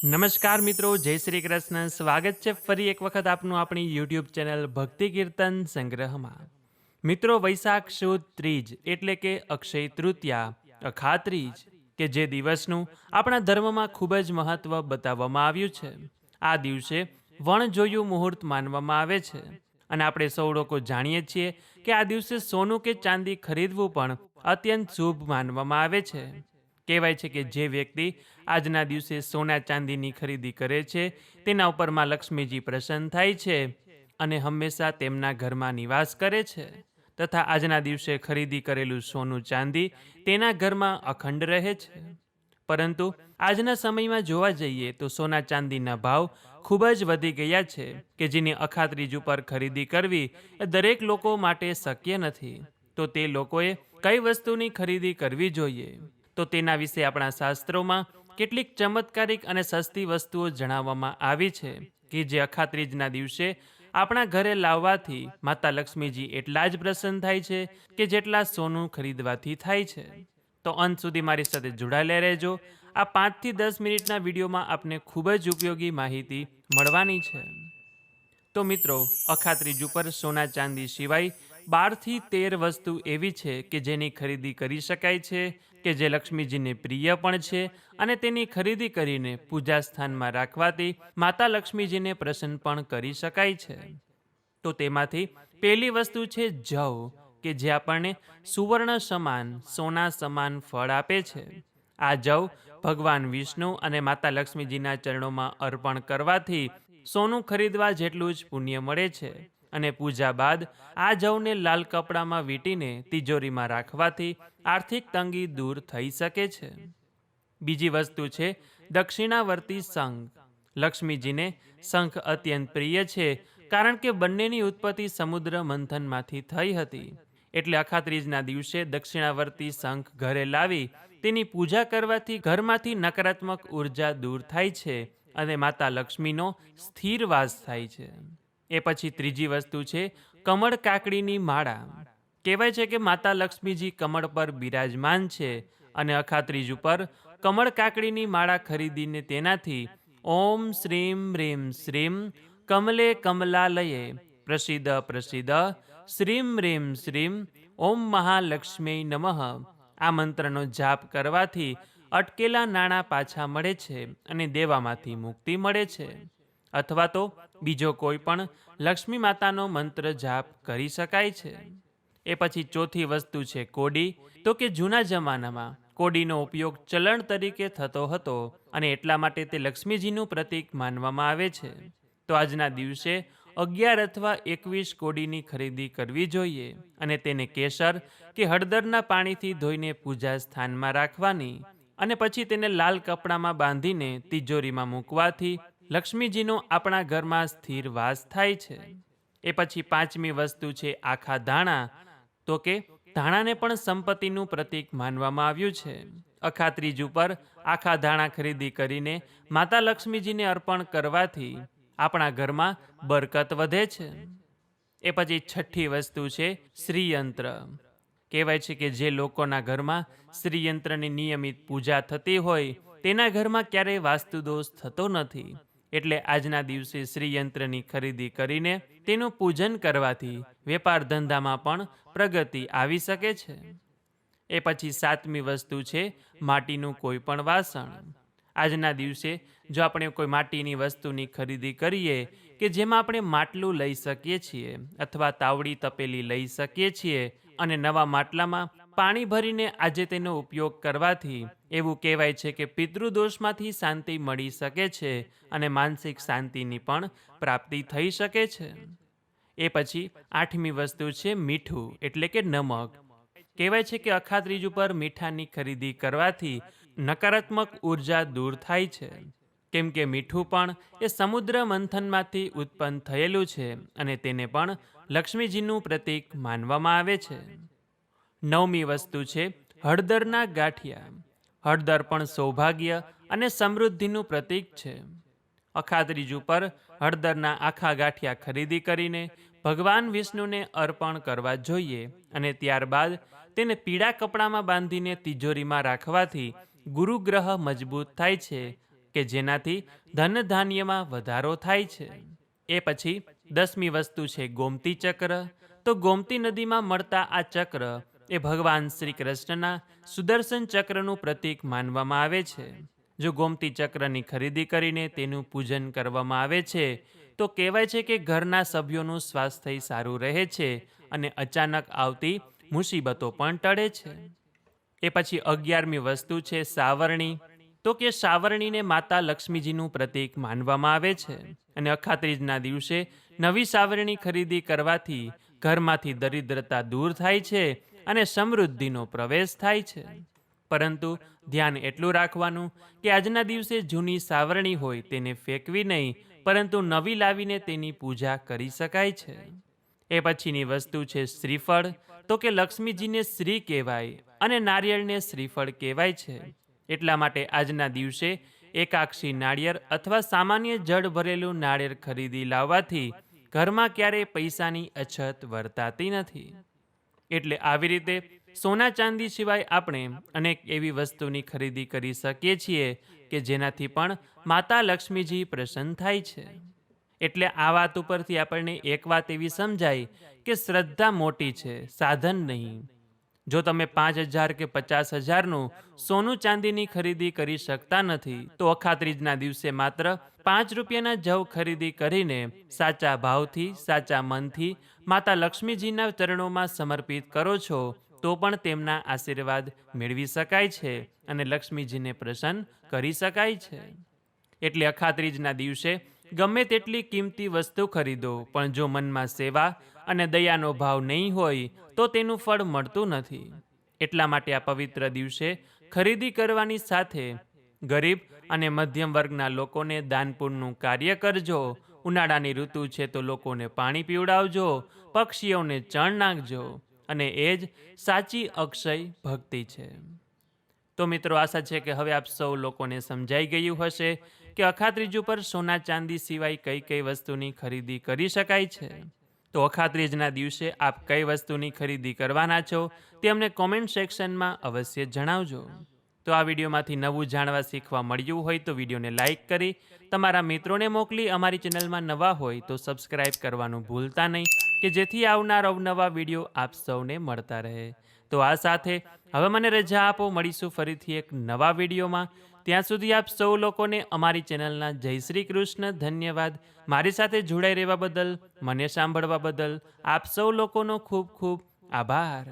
નમસ્કાર મિત્રો, જય શ્રી કૃષ્ણ. સ્વાગત છે ફરી એક વખત આપનું આપણી યુટ્યુબ ચેનલ ભક્તિ કીર્તન સંગ્રહમાં. મિત્રો, વૈશાખ સુદ ત્રીજ એટલે કે અક્ષય તૃતીયા, અખાત્રીજ, કે જે દિવસનું આપણા ધર્મમાં ખૂબ જ મહત્વ બતાવવામાં આવ્યું છે. આ દિવસે વણજોયું મુહૂર્ત માનવામાં આવે છે અને આપણે સૌ લોકો જાણીએ છીએ કે આ દિવસે સોનું કે ચાંદી ખરીદવું પણ અત્યંત શુભ માનવામાં આવે છે. કહેવાય છે કે જે વ્યક્તિ આજના દિવસે સોના ચાંદીની ખરીદી કરે છે તેના ઉપર માં લક્ષ્મીજી પ્રસન્ન થાય છે અને હંમેશા તેમના ઘરમાં નિવાસ કરે છે. તથા આજના દિવસે ખરીદી કરેલું સોનું ચાંદી તેના ઘરમાં અખંડ રહે છે. પરંતુ આજના સમયમાં જોવા જઈએ તો સોના ચાંદીના ભાવ ખૂબ જ વધી ગયા છે કે જેની અખાત્રીજ ઉપર ખરીદી કરવી એ દરેક લોકો માટે શક્ય નથી. તો તે લોકોએ કઈ વસ્તુની ખરીદી કરવી જોઈએ? તો તેના વિશે આપણા શાસ્ત્રોમાં કેટલીક ચમત્કારિક અને સસ્તી વસ્તુઓ જણાવવામાં આવી છે કે જે અખાત્રીજના દિવસે આપણા ઘરે લાવવાથી માતા લક્ષ્મીજી એટલા જ પ્રસન્ન થાય છે કે જેટલા સોનું ખરીદવાથી થાય છે. તો અંત સુધી મારી સાથે જોડાયેલા રહેજો. આ 5 થી 10 મિનિટના વિડીયોમાં આપને ખૂબ જ ઉપયોગી માહિતી મળવાની છે. તો મિત્રો, અખાત્રીજ ઉપર સોના ચાંદી સિવાય 12 થી 13 વસ્તુ એવી છે કે જેની ખરીદી કરી શકાય છે કે જે લક્ષ્મીજીને પ્રિય પણ છે અને તેની ખરીદી કરીને પૂજા સ્થાનમાં રાખવાથી માતા લક્ષ્મીજીને પ્રસન્ન પણ કરી શકાય છે. તો તેમાંથી પહેલી વસ્તુ છે જવ, કે જે આપણને સુવર્ણ સમાન, સોના સમાન ફળ આપે છે. આ જવ ભગવાન વિષ્ણુ અને માતા લક્ષ્મીજીના ચરણોમાં અર્પણ કરવાથી સોનું ખરીદવા જેટલું જ પુણ્ય મળે છે અને પૂજા બાદ આ જવને લાલ કપડામાં વીંટીને તિજોરીમાં રાખવાથી આર્થિક તંગી દૂર થઈ શકે છે. બીજી વસ્તુ છે દક્ષિણાવર્તી શંખ. લક્ષ્મીજીને શંખ અત્યંત પ્રિય છે કારણ કે બંનેની ઉત્પત્તિ સમુદ્ર મંથનમાંથી થઈ હતી. એટલે અખાત્રીજના દિવસે દક્ષિણાવર્તી શંખ ઘરે લાવી તેની પૂજા કરવાથી ઘરમાંથી નકારાત્મક ઉર્જા દૂર થાય છે અને માતા લક્ષ્મીનો સ્થિર વાસ થાય છે. એ પછી ત્રીજી વસ્તુ છે કમળ કાકડીની માળા. કહેવાય છે કે માતા લક્ષ્મીજી કમળ પર બિરાજમાન છે અને અખાત્રીજ ઉપર કમળ કાકડીની માળા ખરીદીને તેનાથી ઓમ શ્રીમ રીમ શ્રીમ કમલે કમલાલયે પ્રસિદ્ધ પ્રસિદ્ધ શ્રીમ રીમ શ્રીમ ઓમ મહાલક્ષ્મી નમઃ આ મંત્રનો જાપ કરવાથી અટકેલા નાણાં પાછા મળે છે અને દેવામાંથી મુક્તિ મળે છે. અથવા તો બીજો કોઈ પણ લક્ષ્મી માતાનો મંત્ર જાપ કરી શકાય છે. એ પછી ચોથી વસ્તુ છે કોડી. તો કે જૂના જમાનામાં કોડીનો ઉપયોગ ચલણ તરીકે થતો હતો અને એટલા માટે તે લક્ષ્મીજીનું પ્રતીક માનવામાં આવે છે. તો આજના દિવસે 11 અથવા 21 કોડીની ખરીદી કરવી જોઈએ અને તેને કેસર કે હળદરના પાણીથી ધોઈને પૂજા સ્થાનમાં રાખવાની અને પછી તેને લાલ કપડામાં બાંધીને તિજોરીમાં મૂકવાથી લક્ષ્મીજીનો આપણા ઘરમાં સ્થિર વાસ થાય છે. એ પછી પાંચમી વસ્તુ છે આખા ધાણા. તો કે ધાણાને પણ સંપત્તિનું પ્રતીક માનવામાં આવ્યું છે. અખાત્રીજ ઉપર આખા ધાણા ખરીદી કરીને માતા લક્ષ્મીજીને અર્પણ કરવાથી આપણા ઘરમાં બરકત વધે છે. એ પછી છઠ્ઠી વસ્તુ છે શ્રીયંત્ર. કહેવાય છે કે જે લોકોના ઘરમાં શ્રીયંત્રની નિયમિત પૂજા થતી હોય તેના ઘરમાં ક્યારેય વાસ્તુદોષ થતો નથી. એટલે આજના દિવસે શ્રીયંત્રની ખરીદી કરીને તેનું પૂજન કરવાથી વેપાર ધંધામાં પણ પ્રગતિ આવી શકે છે. એ પછી સાતમી વસ્તુ છે માટીનું કોઈ પણ વાસણ. આજના દિવસે જો આપણે કોઈ માટીની વસ્તુની ખરીદી કરીએ કે જેમાં આપણે માટલું લઈ શકીએ છીએ અથવા તાવડી તપેલી લઈ શકીએ છીએ અને નવા માટલામાં પાણી ભરીને આજે તેનો ઉપયોગ કરવાથી એવું કહેવાય છે કે પિતૃદોષમાંથી શાંતિ મળી શકે છે અને માનસિક શાંતિની પણ પ્રાપ્તિ થઈ શકે છે. એ પછી આઠમી વસ્તુ છે મીઠું એટલે કે નમક. કહેવાય છે કે અખાત્રીજ ઉપર મીઠાની ખરીદી કરવાથી નકારાત્મક ઉર્જા દૂર થાય છે કેમ કે મીઠું પણ એ સમુદ્ર મંથનમાંથી ઉત્પન્ન થયેલું છે અને તેને પણ લક્ષ્મીજીનું પ્રતીક માનવામાં આવે છે. નવમી વસ્તુ છે હળદરના ગાંઠિયા. હળદર પણ સૌભાગ્ય અને સમૃદ્ધિનું પ્રતીક છે. અખાત્રીજ ઉપર હળદરના આખા ગાંઠિયા ખરીદી કરીને ભગવાન વિષ્ણુને અર્પણ કરવા જોઈએ અને ત્યારબાદ તેને પીળા કપડામાં બાંધીને તિજોરીમાં રાખવાથી ગુરુગ્રહ મજબૂત થાય છે કે જેનાથી ધન ધાન્યમાં વધારો થાય છે. એ પછી 10મી વસ્તુ છે ગોમતી ચક્ર. તો ગોમતી નદીમાં મળતા આ ચક્ર એ ભગવાન શ્રી કૃષ્ણના સુદર્શન ચક્રનું પ્રતીક માનવામાં આવે છે. જો ગોમતી ચક્રની ખરીદી કરીને તેનું પૂજન કરવામાં આવે છે તો કહેવાય છે કે ઘરના સભ્યોનું સ્વાસ્થ્ય સારું રહે છે અને અચાનક આવતી મુસીબતો પણ ટળે છે. એ પછી 11મી વસ્તુ છે સાવરણી. તો કે સાવરણીને માતા લક્ષ્મીજીનું પ્રતીક માનવામાં આવે છે અને અખાત્રીજના દિવસે નવી સાવરણી ખરીદી કરવાથી ઘરમાંથી દરિદ્રતા દૂર થાય છે અને સમૃદ્ધિનો પ્રવેશ થાય છે. પરંતુ ધ્યાન એટલું રાખવાનું કે આજના દિવસે જૂની સાવરણી હોય તેને ફેંકવી નહીં, પરંતુ નવી લાવીને તેની પૂજા કરી શકાય છે. એ પછીની વસ્તુ છે શ્રીફળ. તો કે લક્ષ્મીજીને શ્રી કહેવાય અને નારિયેળને શ્રીફળ કહેવાય છે. એટલા માટે આજના દિવસે એકાક્ષી નાળિયેર અથવા સામાન્ય જળ ભરેલું નાળિયેર ખરીદી લાવવાથી ઘરમાં ક્યારેય પૈસાની અછત વર્તાતી નથી. એટલે આવી રીતે સોના ચાંદી સિવાય આપણે અનેક એવી વસ્તુની ખરીદી કરી શકીએ છીએ કે જેનાથી પણ માતા લક્ષ્મીજી પ્રસન્ન થાય છે. એટલે આ વાત ઉપરથી આપણને એક વાત એવી સમજાય કે શ્રદ્ધા મોટી છે, સાધન નહીં. જો તમે 5,000 કે 50,000નું સોનું ચાંદીની ખરીદી કરી શકતા નથી તો અખાત્રીજના દિવસે માત્ર 5 રૂપિયાના જવ ખરીદી કરીને સાચા ભાવથી, સાચા મનથી માતા લક્ષ્મીજીના ચરણોમાં સમર્પિત કરો છો તો પણ તેમના આશીર્વાદ મેળવી શકાય છે અને લક્ષ્મીજીને પ્રસન્ન કરી શકાય છે. એટલે અખાત્રીજના દિવસે ગમે તેટલી કિંમતી વસ્તુ ખરીદો, પણ જો મનમાં સેવા અને દયાનો ભાવ નહીં હોય તો તેનું ફળ મળતું નથી. એટલા માટે આ પવિત્ર દિવસે ખરીદી કરવાની સાથે ગરીબ અને મધ્યમ વર્ગના લોકોને દાનપુણ્યનું કાર્ય કરજો. ઉનાળાની ઋતુ છે તો લોકોને પાણી પીવડાવજો, પક્ષીઓને ચણ નાખજો અને એ જ સાચી અક્ષય ભક્તિ છે. તો મિત્રો, આશા છે કે હવે આપ સૌ લોકોને સમજાઈ ગયું હશે કે અખાત્રીજ ઉપર સોના ચાંદી સિવાય કઈ કઈ વસ્તુની ખરીદી કરી શકાય છે. તો અખાત્રીજના દિવસે આપ કઈ વસ્તુની ખરીદી કરવાના છો તે અમને કોમેન્ટ સેક્શનમાં અવશ્ય જણાવજો. તો આ વિડીયોમાંથી નવું જાણવા શીખવા મળ્યું હોય તો વિડીયોને લાઇક કરી તમારા મિત્રોને મોકલી અમારી ચેનલમાં નવા હોય તો સબસ્ક્રાઇબ કરવાનું ભૂલતા નહીં કે જેથી આવનાર અવનવા વિડીયો આપ સૌને મળતા રહે. તો આ સાથે હવે મને રજા આપો, મળીશું ફરીથી એક નવા વિડીયોમાં. ત્યાં સુધી આપ સૌ લોકોને અમારી ચેનલના જય શ્રી કૃષ્ણ. ધન્યવાદ. મારી સાથે જોડાઈ રહેવા બદલ, મને સાંભળવા બદલ આપ સૌ લોકોનો ખૂબ ખૂબ આભાર.